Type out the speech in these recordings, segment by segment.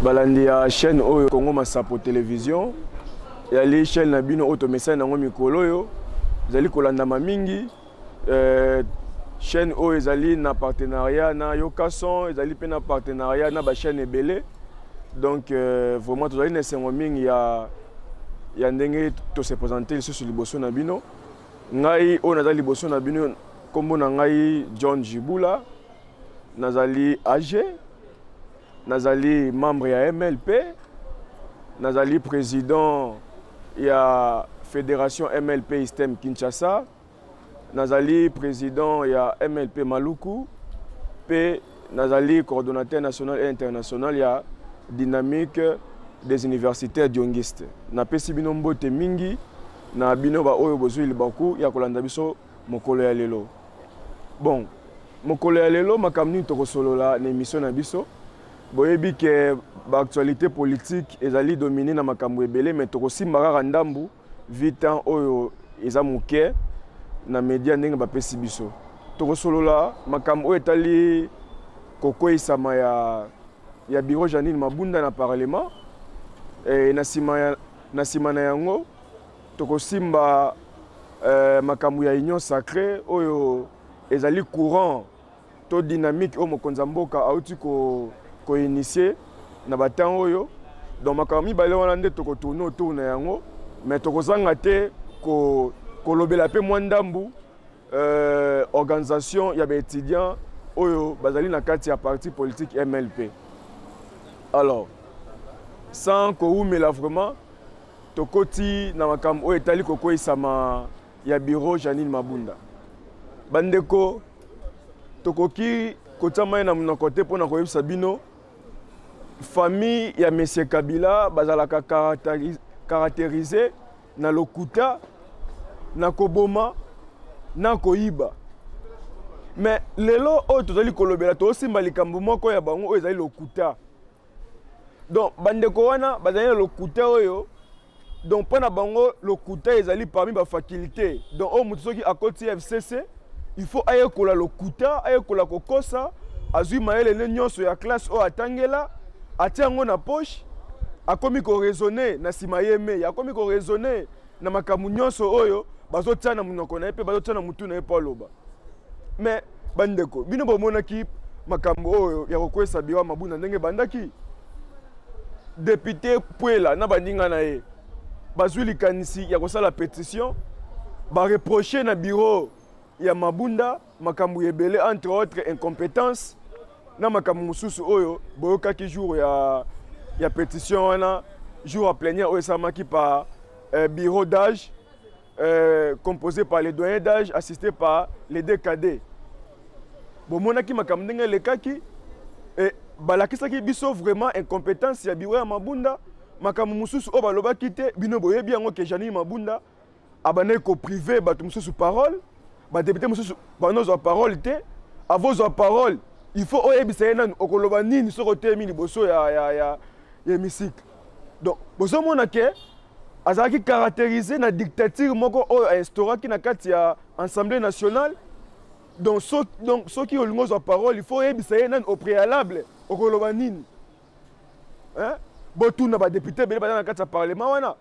balandi ya chaîne oyo Congo Masapo télévision ya li chaîne na bino auto message nango mikolo yo zali kolandama mingi chaîne oyo ezali na partenariat na Yokason ezali pe na partenariat na ba chaîne ebele donc vraiment tozali na sengo mingi ya ndenge to se présenter sur liboso na bino ngai o nazali liboso na bino kombo na ngai John Jibula nazali AG nazali membre ya MLP nazali président ya fédération MLP Système Kinshasa nazali président ya MLP Maluku pe nazali coordonnateur national et international ya dynamique des universitaires diongistes na pesi bino mbote mingi na bino ba oyo bozwi libaku ya kolanda biso mokolo ya lelo bon mokolo ya lelo makamni tokosolola na émission na biso boyebi ke ba actualité politique ezali dominé na makambo ebele mais tokosimba kaka ndambu vitan oyo eza moke na media ndenge bapesi biso tokosolola makambo oyo etali kokweyisama ya bureau Janine Mabunda na parlement na sima na yango tokosimba makambo ya union sacrée oyo ezali courant to dynamique oyo mokonzi mboka auti ko initier na batang oyo donc makambo mibale wana nde tokotourne autour na yango mais tokozanga te kolobela pe mwa ndambu organisation ya baétudiant oyo bazali na kati ya parti politique MLP. Alors sans koumela vraiment tokoti na makambo oyo etali kokweyisama ya bureau Janine Mabunda bandeko tokoki kotama na monoko te mpona koyebisa bino famille ya Monsieur Kabila bazalaka caractérisé na lokuta na koboma na koyiba mais lelo oyo tozali kolobela tosimba likambo moko ya bango oyo ezali lokuta donc bandeko wana bazali na lokuta oyo donc mpona bango lokuta ezali parmi bafaculté donc oyo motu soki akoti FCC il faut ayekola lokuta ayekola kokosa azwi mayele ne nyonso ya classe oyo atangela atia yango na poche akomi koraisonne na nsima ye mei akomi koraisonne na makambo nyonso oyo bazotia na monoko na ye mpe bazotia na mutu na ye mpo aloba mais bandeko bino bomonaki makambo oyo ya kokweyisa biro Mabunda ndenge bandaki député Puela na bandinga na ye bazwi likanisi ya kosala pétition bareproche na bureau ya Mabunda makambo ebele entre autres incompétence na makambo mosusu oyo boyokaki jour ya pétition wana jour à plénière oyo esalamaki par bureau d'âge composé par les doyens d'âge assisté par les DKD bomonaki makambo ndenge elekaki balakisaki biso vraiment incompétence ya bureau ya Mabunda makambo mosusu oyo balobaki te bino boyebi yango ke Janine Mabunda abandaki koprive bato mosusu parole badepute mosusu banozwa parole te avozwa parole il faut oyebisa ye nanu okoloba nini soko otemi liboso ya hémicycle donc bozomona ke azalaki caractérisé na dictature moko oyo ainstauraki na kati ya Assemblée nationale donc soki olingi ozwa parole il faut oyebisa ye nanu au préalable okoloba nini botuna badepute ebele baza na kati ya parlement wana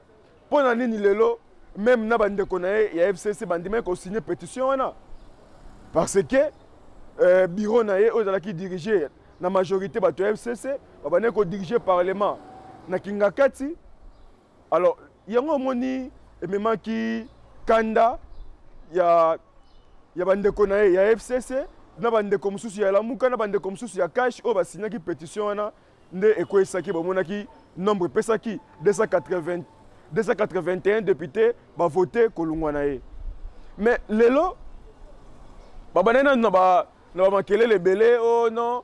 mpo na nini lelo même na bandeko na ye ya FCC bandimaki kosigner pétition wana parce que bureau na ye oyo ezalaki dirige na majorité bato ya FCC babandaki kodirige parlement na kinga kati alors yango omoni ememaki kanda ya bandeko na ye ya FCC na bandeko mosusu ya Lamuka na bandeko mosusu ya Kash oyo basignaki pétition wana nde ekweyisaki bamonaki nombre epesaki 281 députés bavote kolungwa na ye mais lelo babandaki nanu na bamakelele ebele oh non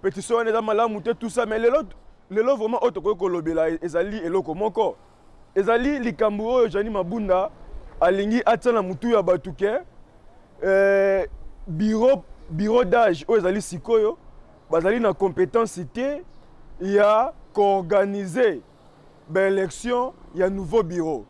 pétition wana eza malamu te tout ça mais lelo vraiment oyo tokoki kolobela ezali eloko moko ezali likambo oyo Janine Mabunda alingi atia na mutu ya bato ke bureau d'âge oyo ezali sikoyo bazali na compétence te ya koorganize baélection ya nouveau bureau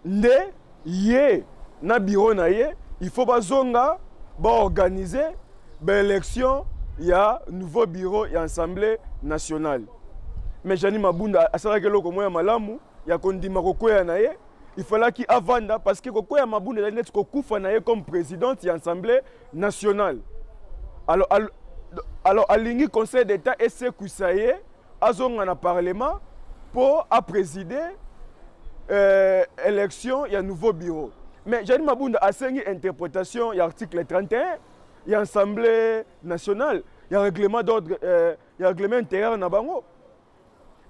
nde ye na bureau na ye il faut bazonga baorganize baélection il y a un nouveau bureau et Assemblée nationale. Mais Jani Mabunda, à ça que l'on a malamu, il y a Kondima Kokoya Naye, il fallait qu'il avanda parce que Kokoya Mabunda est net Kokufa Naye comme président de l'Assemblée nationale. Alors, à l'Ingi Conseil d'État, et c'est Koussaye, à un Parlement pour présider l'élection, il y a un nouveau bureau. Mais Jani Mabunda a une interprétation, il y a l'article 31, il y a l'Assemblée nationale, il y a un règlement d'ordre, il y a un règlement intérieur na bango.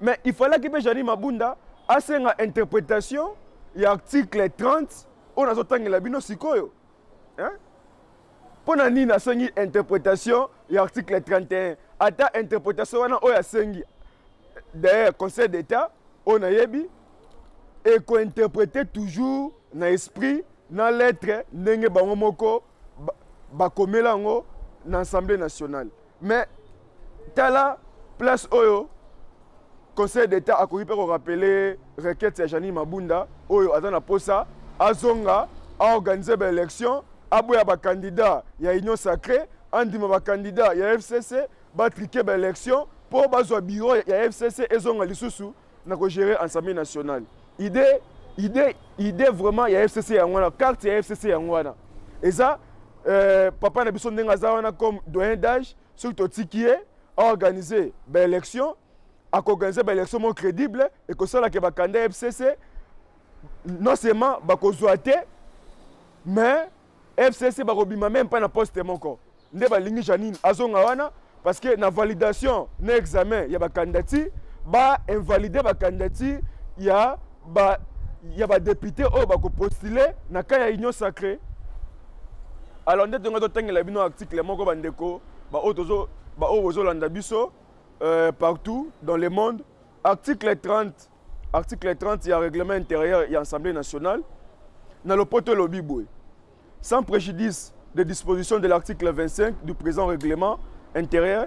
Mais il fallait que Jani Mabunda a une interprétation, il y a l'article 30, on a zotangi la bino sikoyo. Hein? Pour nani na une interprétation, il y a l'article 31. Ata interprétation, on a sengi. D'ailleurs, Conseil d'État, on a yebi, et qu'on interprète toujours dans l'esprit, dans la lettre, n'enge bangomoko, bakomelango, dans l'Assemblée nationale. Mais, tala, place oyo, Conseil d'État a couru pour rappeler requête de Jani Mabunda, oyo, azana posa, azonga, a organisé l'élection, aboya ba candidat, il y a Union Sacrée, andima ba candidat, il y a FCC, ba triquer l'élection, pour bazwa bureau, il y a FCC, et zonga lisusu, na ko gérer l'Assemblée nationale. Idée vraiment, il y a FCC, carte, il y a FCC. Et ça, papa n'a besoin d'un comme doyen d'âge, surtout qui est organisé l'élection, à organiser l'élection crédible, et que ça, le candidat FCC, non seulement, mais FCC, même pas na poste encore. Nous avons Janine, parce que la validation, l'examen, il y a des candidats, invalider les candidats, il y a des députés qui postuler dans la Union Sacrée. Alors, nous avons un article partout dans le monde. Article 30, il y a un règlement intérieur et l'Assemblée nationale. Dans le poteau lobby, sans préjudice des dispositions de l'article 25 du présent règlement intérieur,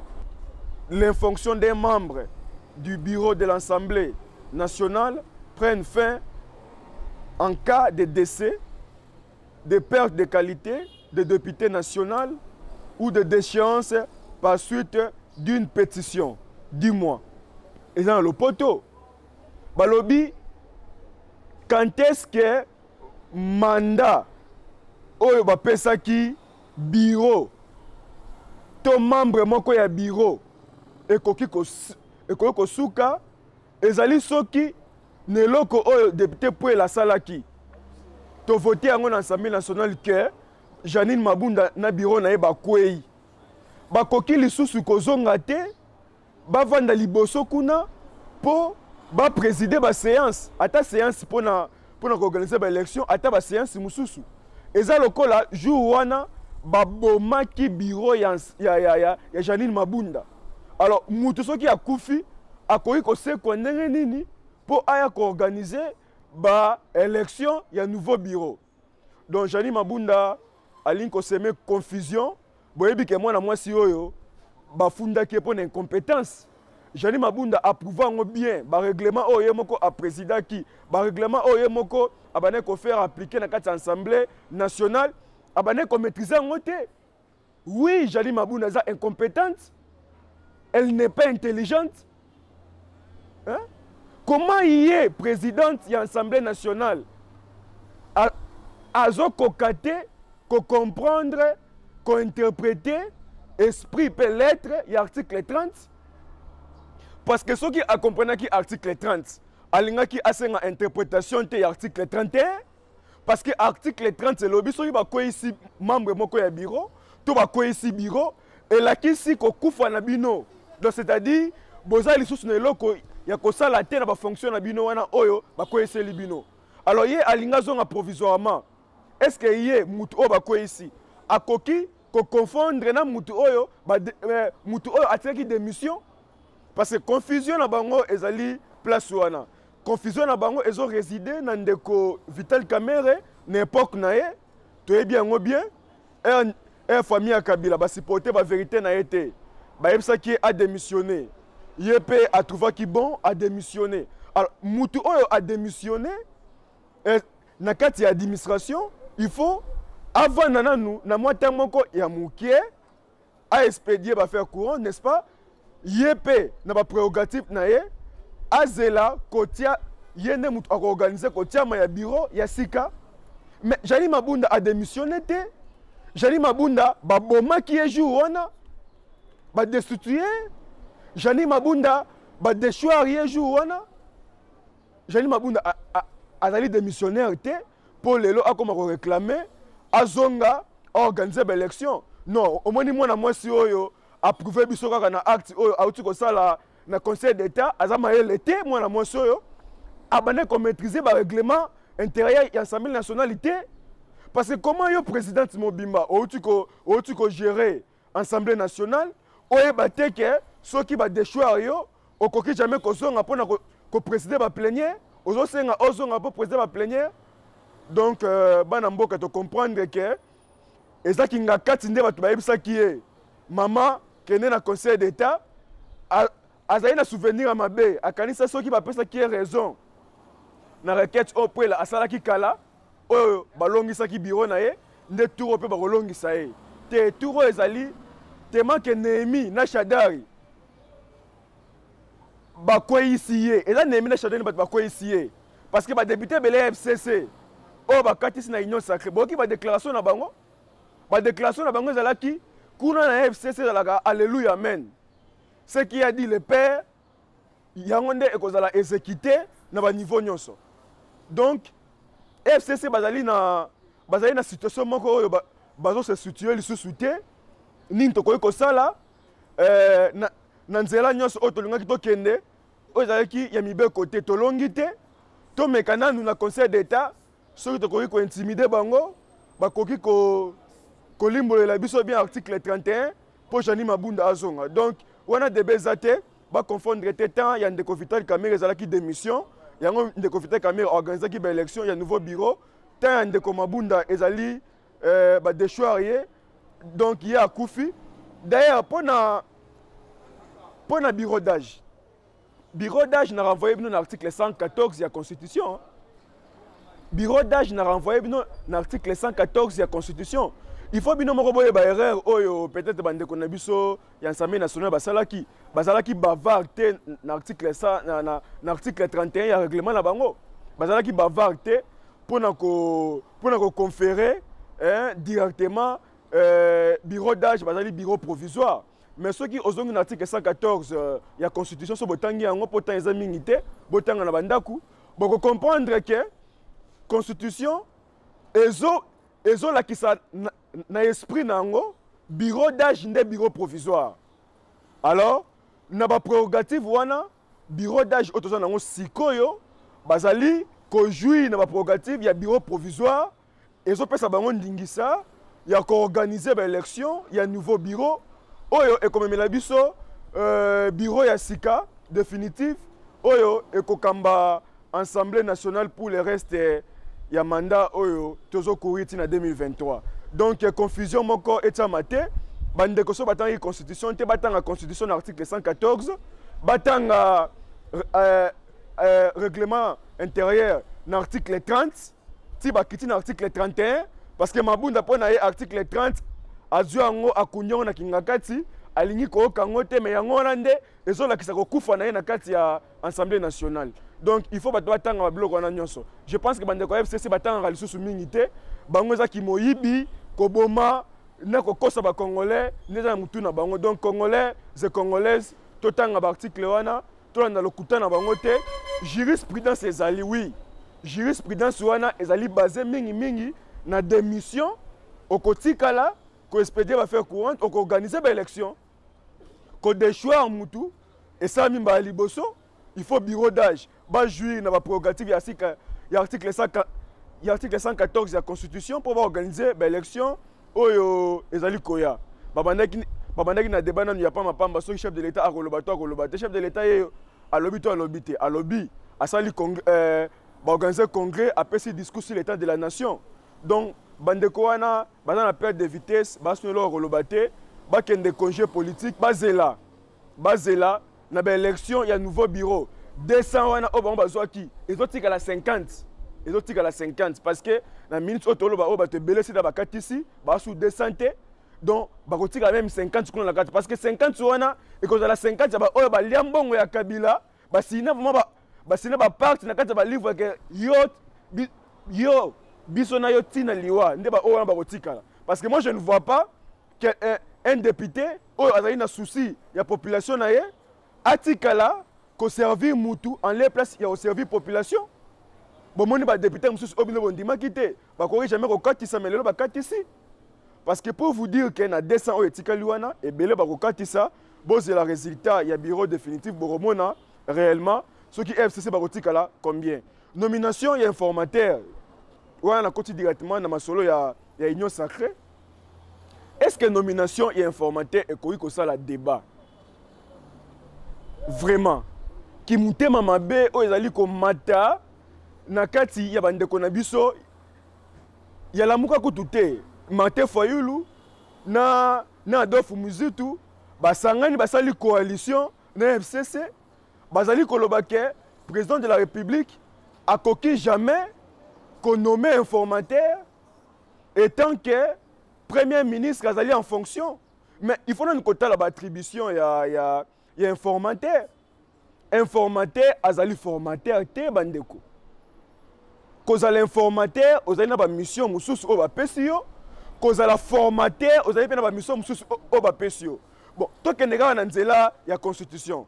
l'infonction des membres du bureau de l'Assemblée nationale prennent fin en cas de décès, de perte de qualité de député national ou de déchéance par suite d'une pétition. Dis-moi. Et dans le poteau, balobi, quand est-ce que mandat oyo ba pesa ki bureau to membre moko ya bureau ekoki ko suka ezali soki neloko oyo député pour la salaki to voter yango na Assemblée nationale que Janine Mabunda na bureau na ye bakwei bakoki lisusu kozonga te bavanda liboso kuna po ba présider ba séance ata séance pour organiser ba élection ata ba séance mususu eza lokola jour wana babomaki bureau ya Janine Mabunda. Alors mutu soki akufi akoki kosekwa ndenge nini pour aya organiser ba élection ya nouveau bureau. Donc Janine Mabunda alingi koseme confusion boyebi ke mwana mwasi oyo bafundaki pour incompétence. Janine Mabunda approuve bien ba règlement oyo moko a président qui ba règlement oyo moko abane ko faire appliquer na kati Assemblée nationale abane ko maîtriser ngote. Oui, Janine Mabunda est incompétente. Elle n'est pas intelligente. Hein? Comment il est présidente de l'Assemblée nationale à kokate, ko comprendre, ko interpréter esprit peut l'être, il y a l'article 30. Parce que ceux qui comprennent qui article 30, alinga qui a une interprétation de l'article 31, parce que l'article 30 c'est l'objet qui va ici membre moko ya bureau, tout va ici bureau et là qui si ko kufa na bino. Donc c'est-à-dire boza lisusu na eloko ya ko sala te na ba fonction na bino wana oyo ba ko ici libino. Alors yé alinga zonga provisoirement. Est-ce que yé mutu o ba ko ici akoki ko confondre na mutu oyo mutu oyo atleki démission. Parce que confusion na bango ezali place wana. Confusion na bango ezo résider na ndeko Vital Kamerhe n'époque na ye to e bien et famille ya Kabila ba supporter ba vérité na été. Ba yebsa qui a démissionné. Yepé a trouvé qui bon a démissionné. Alors mutu oyo a démissionné na kati ya administration, il faut avant nananu na mwata moko ya mukie a expédié ba faire courant, n'est-ce pas? Yépé na ba prérogative na ye azela kotia yene mutu a organiser kotia ma ya bureau ya sika. Mais Jali Mabunda a démissionné te. Jali Mabunda ba boma qui est jour wana ba destituer. Jali Mabunda ba déchoir ye jour wana. Jali Mabunda a démissionnaire te pour lelo a comme réclamer azonga organiser l'élection. Non, au moins moi na moi si oyo approuver biso kaka na acte oyo auti ko sala na conseil d'état azama l'été moi na moi si oyo abane ko maîtriser ba règlement intérieur et assemblée nationalité parce que comment yo président Mobimba auti ko gérer assemblée nationale oye ba te que ceux qui ba déchoir yo okoki jamais ko zonga pona ko présider ba plénière ozo senga ozonga po présider ba plénière. Donc bana mboka to comprendre que ezaki nga kati nde bato bayebisa ki ye mama kende na conseil d'état azali na souvenir ya mabe akanisa soki bapesa ki ye raison na requête oyo pwela asalaki kala oyo balongisaki biro na ye nde tour oyo mpe bakolongisa ye te tour oyo ezali tema ke Nehemi na Shadari bakweyisi ye eza Nehemi na Shadari bato bakweyisi ye parce que badepute ebele ya FCC oyo bakatisi na union sacré boyoki badéclaration na bango. La déclaration de Zalaki, Kuna FCC Alléluia, Amen. Ce qui a dit le Père, Yangonde et Kozala exécuté dans le niveau nyonso. Donc, FCC Bazali na situation moko bazo se situer le sous-souté, Ninto Koy Kosala, Nanzela nyonso otolinga ki tokende, Ozalaki Yamibe côté tolongite, to mekana nous na conseil d'état, ceux qui ko intimider bango, bakoki ko Kolimbo la biso bien article 31 pour Jali Mabunda azonga. Donc on a des bezate ba confondre temps il y a des Vital Kamerhe ezala ki démission, il y a des Vital Kamerhe organiser ki ba élection, il y a nouveau bureau, tant de Mabunda ezali ba déchoirier. Donc il y a Koufi. D'ailleurs pour na bureau d'âge. Bureau d'âge n'a renvoyé dans l'article 114 de la Constitution. Bureau d'âge n'a renvoyé dans l'article 114 de la Constitution. Il faut bien que ba erreur oyo peut-être bande ko na biso ya Assemblée nationale bazalaki bavard te na article 100 na article 31 ya règlement na bango bazalaki bavard te pour conférer directement bureau d'âge bazali bureau provisoire mais ceux qui ozongi na article 114 ya constitution so botangi yango potan eza mingi te botanga na bandaku boko comprendre que constitution ezo la qui ça na esprit nango bureau d'âge nde bureau provisoire alors na ba prérogative wana bureau d'âge otoza nango sikoyo bazali ko jouir na ba prérogative ya bureau provisoire ezo pesa bango ndingisa ya ko organiser ba élection ya nouveau bureau oyo ekomemela biso bureau ya sika définitif oyo ekokamba assemblée nationale pour le reste ya mandat oyo tozo courir tina 2023. Donc confusion moko etamate bandeko so batanga constitution te batanga constitution article 114 batanga règlement intérieur na article 30 ti bakiti na article 31 parce que mabunda pona ye article 30 azwa ngo akunyo na kingakati alingi ko kango te me yango nande ezola kisa ko kufa na ye na kati ya assemblée nationale. Donc il faut batanga babloko na nyonso. Je pense que bandeko FCC batanga lisusu mingi te bango za ki moyibi koboma na kokosa ba congolais neza mutu na bango. Donc congolais et congolaises totanga ba article wana to na lokuta na bango te jurisprudence ezali oui jurisprudence wana ezali basé mingi na démission okotikala ko expédier ba faire courant ko organiser ba élection ko déchoir mutu et ça mimba liboso il faut bureau d'âge ba jouir na ba prérogative ya sika ya article 100 il y a l'article 114 de la Constitution pour organiser l'élection oyo ezali koya babandaki na débat il n'y a pas ma pamba so chef de l'état a kolobate chef de l'état a lobité a lobby a sali organiser congrès après ce discours sur l'état de la nation. Donc bandeko wana bazana perte de vitesse basolo kolobate bakende congé politique bazela na ba élection il y a nouveau bureau 200 wana oba bazwaki ezotika la 50 ezotika la 50 parce que na minute otolo ba oba te belesi da bakatisi ba sous 200 donc bakotika même 50 kuna la carte parce que 50 wana et que la 50 ya ba oyo ba liambongo ya Kabila ba sina vraiment ba sina ba parti na kati ba livre que yo biso na yo tina liwa nde ba oyo wana bakotika parce que moi je ne vois pas que un député oyo azali na souci ya population na ye atikala ko servir mutu en les place ya au servir population. Bon, mon député, monsieur Obino Bondima quitté. Bah, qu'on jamais recatissa, mais le bacat ici. Parce que pour vous dire qu'il y a 200 euros et Luana, et belé bakokatissa, bon, c'est le résultat, il y a bureau définitif, Boromona, réellement, ce qui FCC Barotikala, combien? Nomination, il y a informateur. Ouais, on a continué directement dans ma solo, il y a Union Sacrée. Est-ce que nomination, il y a informateur et qu'on ça la débat? Vraiment. Qui mouté mamabe, oh, ils allaient comme mata. Nakati ya bandeko na biso ya lamuka kutute Martin Fayulu na Adolphe Muzitu basangani basali coalition na FCC bazali kolobake président de la République a coquille jamais qu'on nomme informateur étant que premier ministre azali en fonction mais il faut nous côté la attribution ya informateur azali formateur te bandeko cause à l'informateur, vous avez une mission mususu au bapesio, cause à la formateur, vous avez une mission mususu au bapesio. Bon, toi qui n'es nzela ya constitution.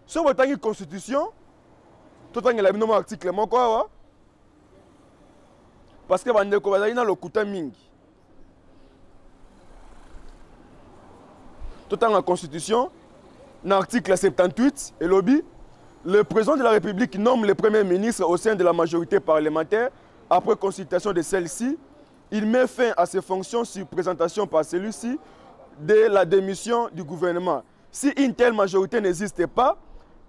Si vous avez une constitution, tout le monde a un article quoi? Parce que vous avez un lokuta mingi. Tout le la constitution, l'article 78 et lobby. Le président de la République nomme le premier ministre au sein de la majorité parlementaire. Après consultation de celle-ci, il met fin à ses fonctions sur présentation par celui-ci de la démission du gouvernement. Si une telle majorité n'existe pas,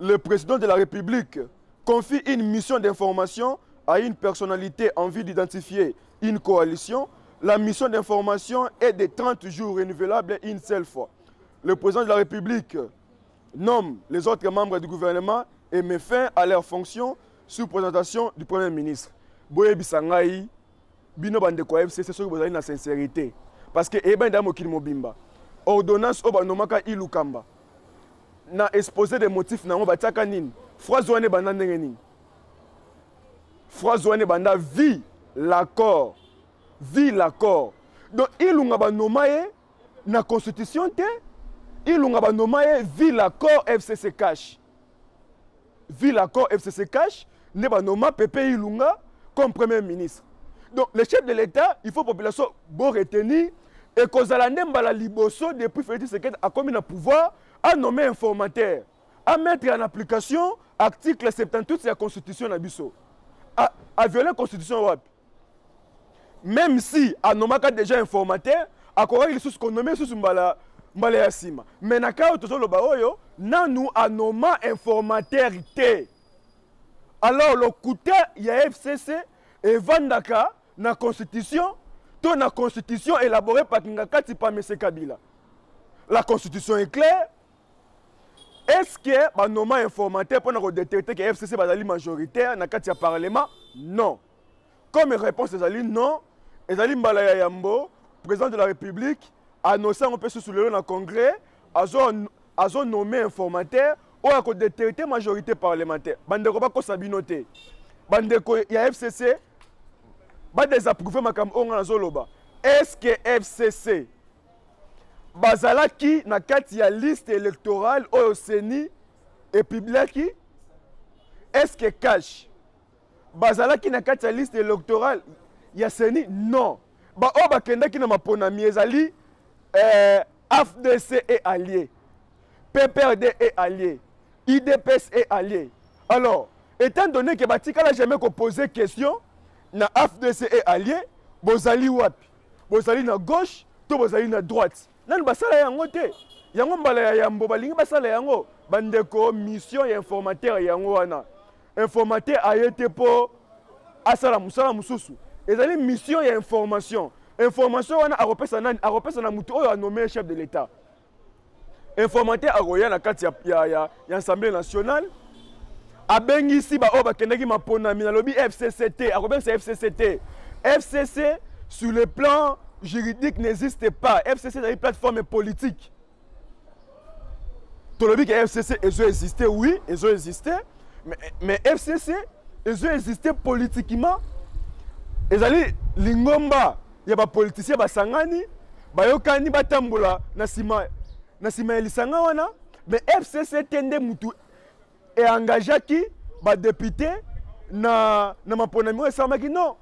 le président de la République confie une mission d'information à une personnalité en vue d'identifier une coalition. La mission d'information est de 30 jours renouvelable une seule fois. Le président de la République nomme les autres membres du gouvernement et met fin à leur fonction sous présentation du Premier ministre. Boye bisangai, bino bande kwa FCC, c'est ce que vous avez la sincérité. Parce que Eben Damokil Mobimba, ordonnance Obanomaka Ilukamba, na exposé des motifs na Obataka Nin, Frozoane Banda Nengenin. Frozoane Banda vit l'accord. Vit l'accord. Donc, Ilunga Banomae, na constitution te, Ilunga Banomae vit l'accord FCC cash. Vu l'accord FCC cash, Nebanoma Pepe Ilunga comme Premier ministre. Donc, le chef de l'État, il faut que la population bon retenir et que la Nembala Liboso, depuis Félix Tshisekedi, a commis le pouvoir à nommer informateur, à mettre en application l'article 78 de la Constitution Nabiso, à violer la Constitution WAP. Même si, à nommer déjà informateur, à quoi il est nommé sous Mbala. Mais na ka otozo loba oyo nanu anoma informateur te. Alors le côté ya FCC et vandaka na constitution to na constitution élaborée par Kingakati par M. Kabila. La constitution est claire. Est-ce que banoma informateur pour détecter que FCC bazali majoritaire na kati ya parlement? Non. Comme réponse ezali non, ezali mbala ya yambo, président de la République annoncé un peu sous le congrès, a nommé informateur ou a détecté majorité parlementaire. Bandeko bako sabinote. Bandeko ya FCC ba désapprouvé makam onga zoloba. Est-ce que FCC bazalaki na kati ya liste électorale au Seni et publiaki? Est-ce que cash bazalaki na kati ya liste électorale ya Seni? Non. Ba o bakendaki na mapona miezali AFDC est allié, PPRD est allié, IDPS est allié. Alors, étant donné que Batika n'a jamais posé question, na AFDC est allié, Bozali wapi, Bozali na gauche, to Bozali na droite. Nan basala yango te, yango mbala ya yambo balingi basala yango, bandeko mission ya informateur yango wana. Informateur a été pour asala musala mususu. Ezali mission ya information. Information wana aropesa na mutu oyo a nommé chef de l'État. Informateur aroya na kati ya Assemblée nationale. Abengi si ba oba kendaki mapona mina lobi FCCT, arobeng c'est FCCT. FCC sur le plan juridique n'existe pas. FCC est une plateforme politique. Tu as dit que FCC existait, oui, ils ont existé, mais FCC, ils ont existé politiquement. Ils allaient lingomba, il y a des politiciens, des sangani, bayokani batambola, nasima elisanga wana, mais FCC tende mutu et engagé qui, ba député, na maponami et samaki non.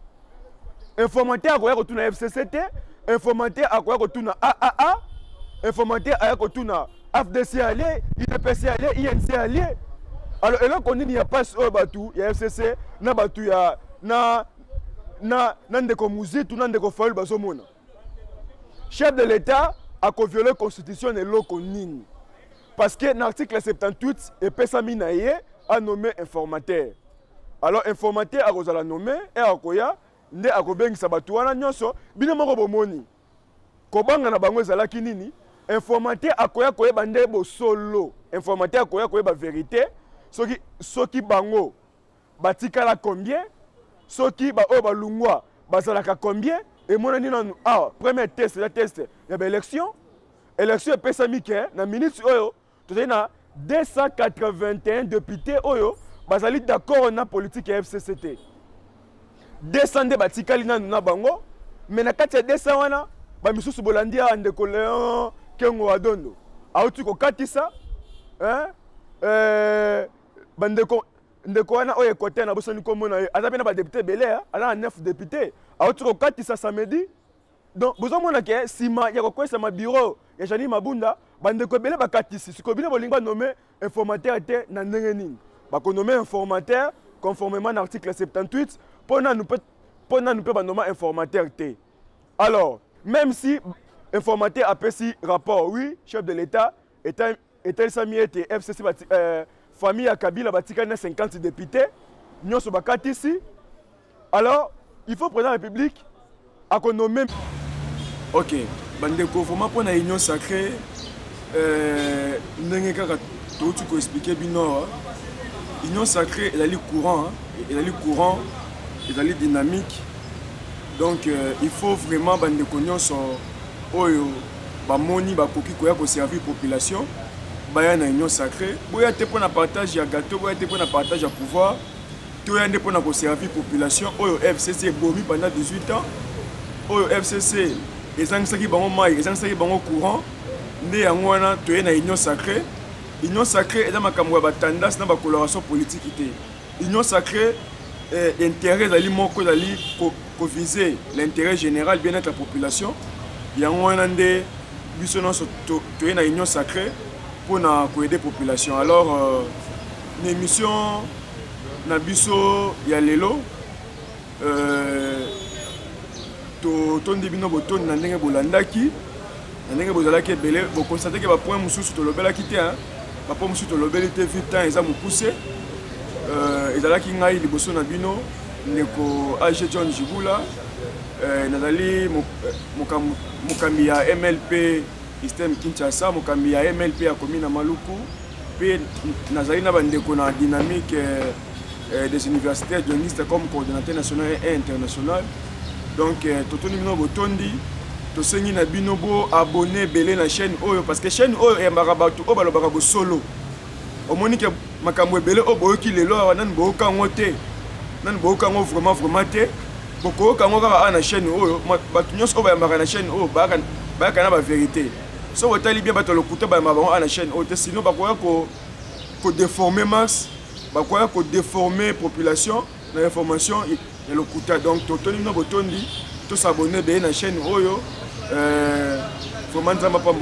Informateur à quoi retourne FCCT, informateur à quoi retourne AAA, informateur à quoi retourne FDC allié, IDPC allié, INC allié. Alors, et là, on dit qu'il n'y a pas ce batou, il y a FCC, na batou, il y a na ndeko muzito na ndeko faulu bazomona. Chef de l'État a violé la constitution de l'oko nini. Parce que l'article 78 epesami na ye a nommé informateur. Alors informateur a kozala nommé et akoya nde akobengisa batu wana nyonso bino moko bomoni. Kobanga na bango ezalaki nini? Informateur akoya koyeba nde bo solo. Informateur akoya koyeba vérité. Soki bango batikala combien? Soki ba oyo balungwa bazalaka combien? Et mon ani non premier test, la test, il y a élection. Élection est pesami ke na minute oyo, tu na 281 députés oyo bazali d'accord na politique FCCT. 200 de batikali na bango, mais na kati ya 200 wana ba misusu bolandia ndeko Léon Kengo Adondo. Auti ko katisa bandeko ndeko wana oye côté na bosoni komona azabe na ba député belé ala 9 députés autre kokati ça samedi donc besoin mona ke sima ya kokwesa ma bureau ya Jani Mabunda bandeko belé bakatisi siko bino bolinga nommer informateur te na ndenge nini ba ko nommer informateur conformément à l'article 78 pona nous peut ba nommer informateur te. Alors même si informateur a pesi rapport oui chef de l'État était samiete FCC famille à Kabila batikana 50 députés nous sommes bakati ici. Alors il faut président de la République à nommer. Ok bandeko vraiment pour la union sacrée ndenge kaka to tu ko expliquer bino union sacrée elle est courant elle est dynamique donc il faut vraiment bandeko nyonso oyo bamoni bakoki koya ko servir population baya na union sacrée boya te pour na partage ya gâteau boya te pour na partage ya pouvoir to ya nde pour na ko servir population oyo FCC bomi pendant 18 ans oyo FCC ezangisaki bango mai ezangisaki bango courant nde yango wana to ya na union sacrée eza makambo ya batendance na bacoloration politique te union sacrée intérêt ezali moko ezali ko viser l'intérêt général bien-être la population yango wana nde biso nyonso to ya na union sacrée pour aider la population. Alors, l'émission Nabiso Yalelo, ton débino boton n'andenge bolandaki, n'andenge bozalaki belé, vous constatez que le point moussou sur le bel quitté, le point moussou sur le bel était vite temps, ils ont poussé, ils ont qui n'aille les bossons nabino, neko AG John Jibula, Nadali Mukamiya MLP. Système Kinshasa, mokambi ya MLP ya commune Maluku, puis nazali na bandeko na dynamique des universitaires journalistes comme coordinateur national et international. Donc totoni bino botondi, tosengi na bino bo abonné belé na chaîne oyo parce que chaîne oyo e marabatu o balobaka bo solo. Omoni ke makambo belé o boyoki lelo nan boyoka ngote. Nan boyoka ngo vraiment te. Boko kango kaka na chaîne oyo batu nyonso ba yambaka na chaîne oyo ba kana ba vérité. So vous avez bien battu le couteau à la chaîne, sinon vous pouvez déformer masse, vous pouvez déformer la population, l'information et le couteau. Donc, tout le monde s'abonner à la chaîne, vraiment, ça m'a pas